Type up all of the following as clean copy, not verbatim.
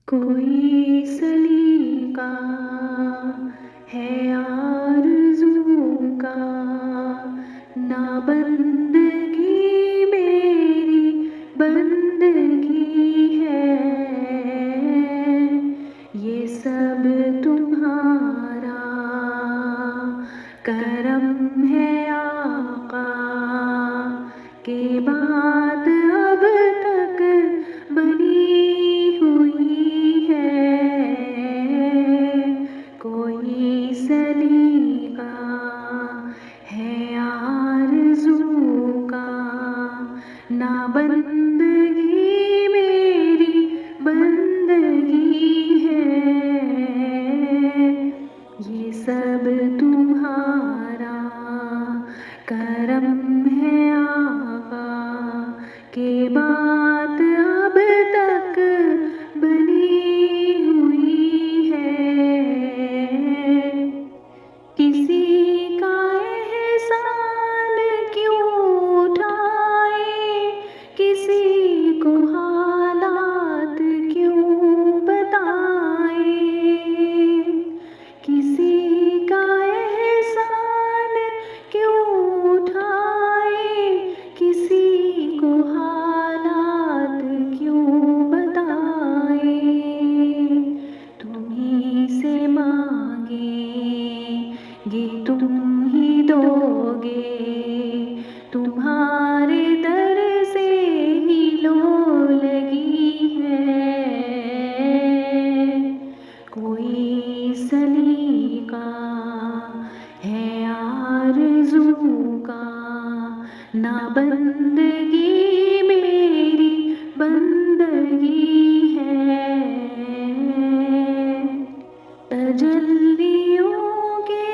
कोई सलीका है आरज़ू का, ना बंदगी मेरी बंदगी है। ये सब तुम्हारा करम है आका, के बात अब तक बनी हुई है। कोई सलीका है आरज़ू का, ना बंदगी मेरी बंदगी है। ये सब तुम्हारा करम है आका, के बात अब तक बनी हुई है। किसी का एहसान क्यों उठाए, किसी को हालात क्यों बताए। किसी का एहसान क्यों उठाए, किसी को हालात क्यों बताए। तुम्हीं से मांगेंगे तुम ही दोगे, तुम्हारे दर से ही लो लगी है। कोई सलीका है आरज़ू का, ना बंदगी मेरी बंदगी है। तजल्लियों के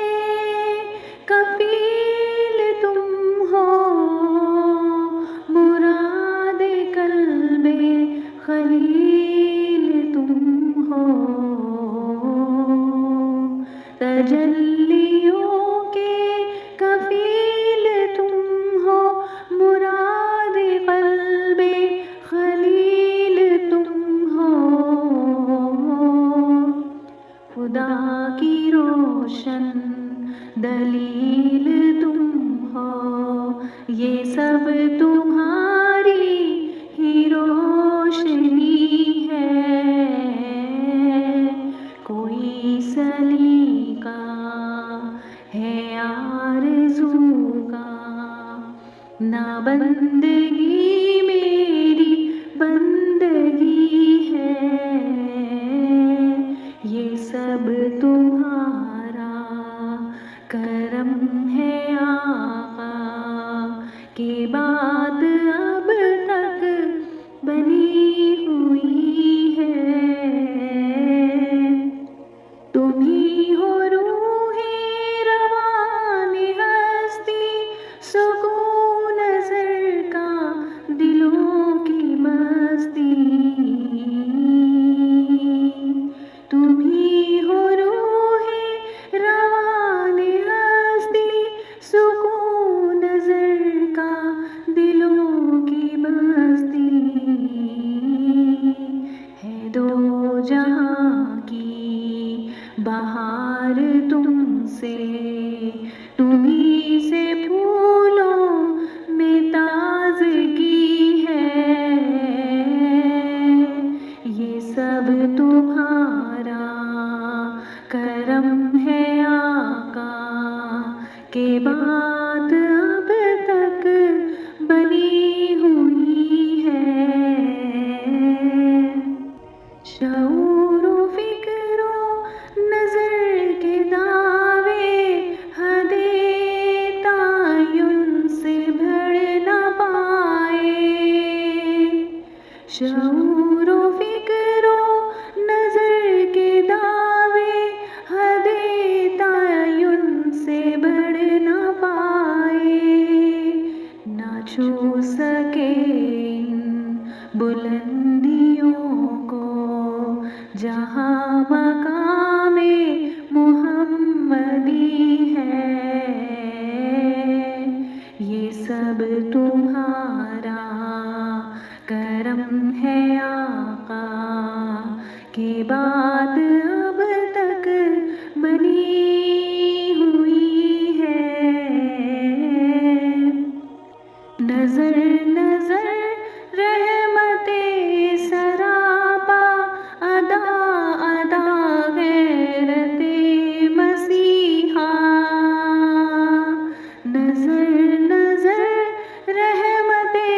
कफील तुम हो, मुरादे कल्बे खलील तुम हो। तजल्लियों के कफील तुम हो, मुरादे कल्बे खलील तुम हो। खुदा की रोशन दलील तुम हो, ये सब तुम्हारी ही रोशनी है। कोई सलीका है आरज़ू का, ना बंदगी मेरी बंदगी है। ये सब तुम्हारा करम है आका, के बात अब तक बनी हुई है। तुम ही हो रूहे रवाने हस्ती, सुकून नज़र का दिलों की मस्ती। तुम ही हो रूहे रवाने हस्ती, सुकून नज़र का दिलों की मस्ती। है दो जहां की बहार तुमसे, तुम्हीं से फूलों में ताज़गी है। ये सब तुम्हारा करम है आका, के बात अब तक बनी हुई है। शऊरो फिक्रो नजर के दावे, हदे तायुन से भर न पाए। शऊरो फिक्रो नजर के दावे, हदे तायुन से बढ़ न पाए। ना छू सके इन बुलंदियों को, जहाँ मकामे मुहम्मदी है। ये सब तुम्हारा करम है आका, के ये बात अब तक बनी हुई है। नजर नजर रहमते सरापा, अदा अदा गैरते मसीहा। नजर नजर रहमते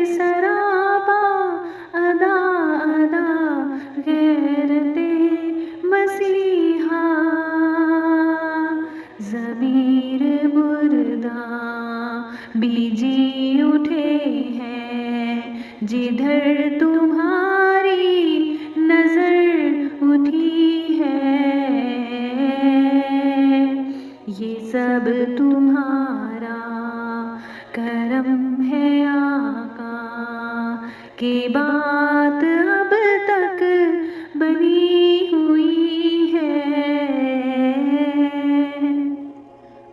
सरापा, अदा अदा गैरते मसीहा। ज़मीर मुर्दा बीजी उठे हैं, जिधर तुम्हारी नजर उठी है। ये सब तुम्हारा करम है आका, के बात अब तक बनी हुई है।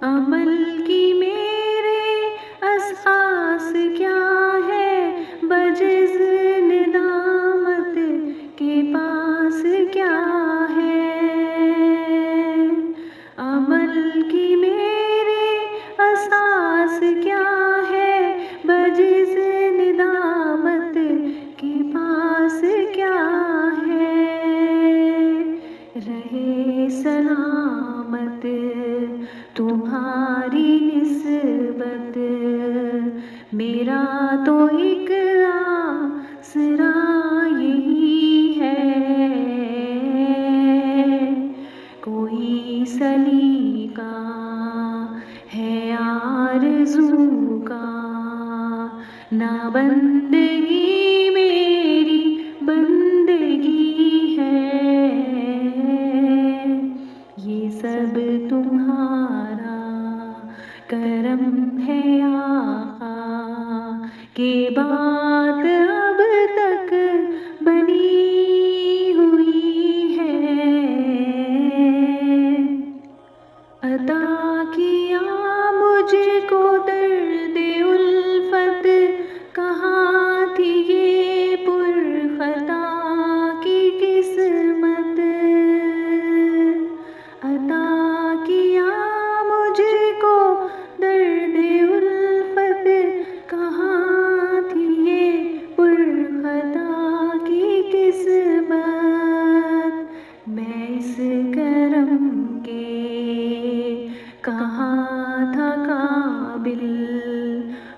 अमल की मेरे असहास क्या है, बजिज़ निदामत के पास क्या है। अमल की मेरे असहास क्या है, बजिज़ निदामत के पास क्या है। रहे सलामत तुम्हारी निस्बत, मेरा तो एक आसरा यही है। कोई सलीका है आरज़ू का, ना बंदगी मेरी बंदगी है। ये सब तुम्हारा करम है आका, के बात अब तक बनी हुई है। अता किया मुझको दर्द उल्फत, कहाँ थी ये पुरखता की किस्मत। अता किया मुझको दर्द उल्फत, कहाँ थी ये पुरखता की किस्मत। मैं इस करम के कहाँ था काबिल,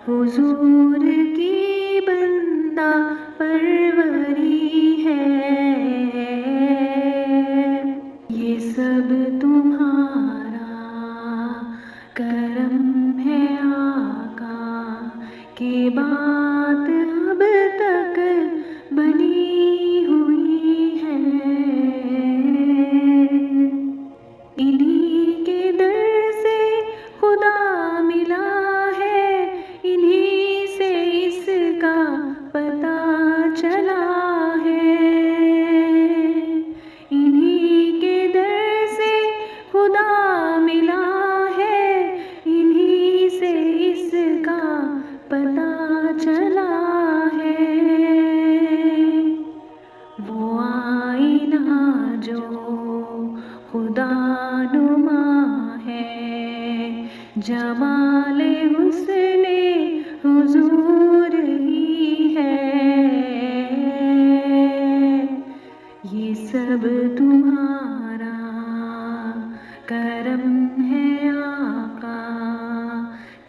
हुजूर की बंदा परवरी है। ये सब तुम्हारा करम है आका, के बात अब तक बनी हुई है। इन्हीं के दर से खुदा मिला है, इन्हीं से इसका पता चला है। इन्हीं के दर से खुदा मिला है, इन्हीं से इसका पता चला है। वो आईना जो खुदा नुमा है, जमाले हुस्ने हुजूर ही है। ये सब तुम्हारा करम है आका,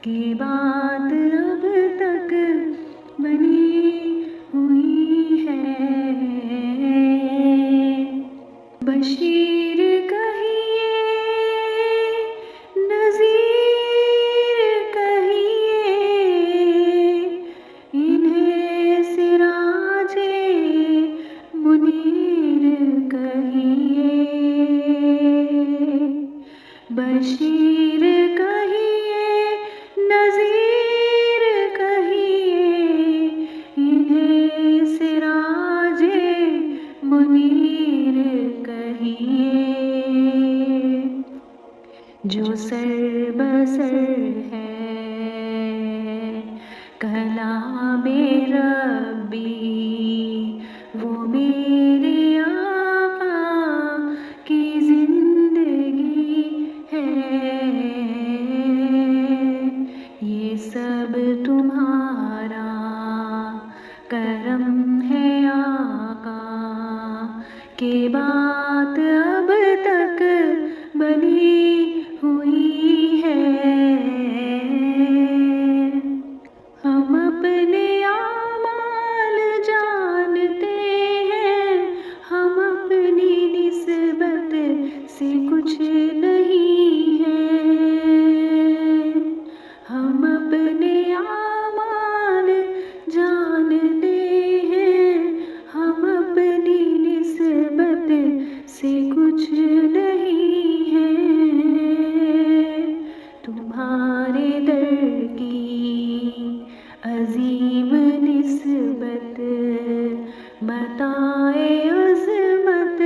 की बात अब तक बनी हुई है। बशीर कहिए, नज़ीर कहिए, इन्हें सिराजे मुनीर कहिए। बशीर कहिए, नज़ीर के बात अब तक बनी हुई है। हम अपने आमाल जानते हैं, हम अपनी निस्बत से कुछ नहीं हैं। हम अपने आमाल जानते हैं, हम अपनी निस्बत से कुछ नहीं हैं। तुम्हारे दर की अजीम निस्बत मताए अज़मत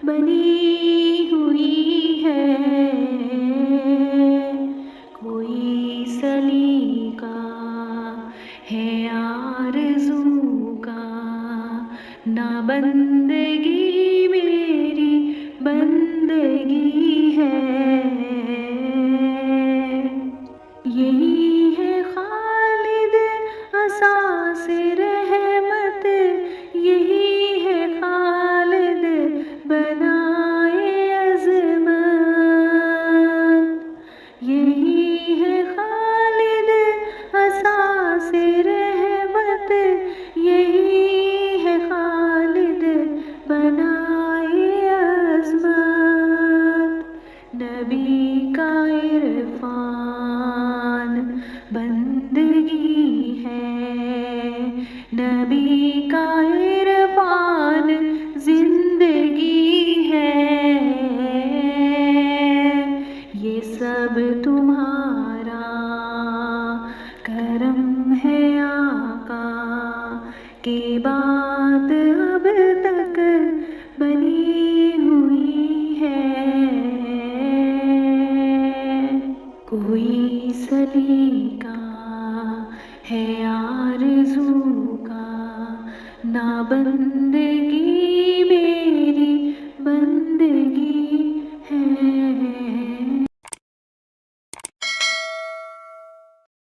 बनी हुई है। कोई सलीका है आरज़ू का, ना बंदगी मेरी बंदगी है। यही है खालिद असास रहमत, यही है खालिद बनाए अज़मत। यही है खालिद असास रहमत, यही है खालिद बनाए अज़मत। नबी का इरफान बंदगी है, नबी का इरफान जिंदगी है। ये सब तुम्हारा करम है आका, के बात अब तक बनी हुई है। कोई सलीका है आरज़ू का, ना बंदगी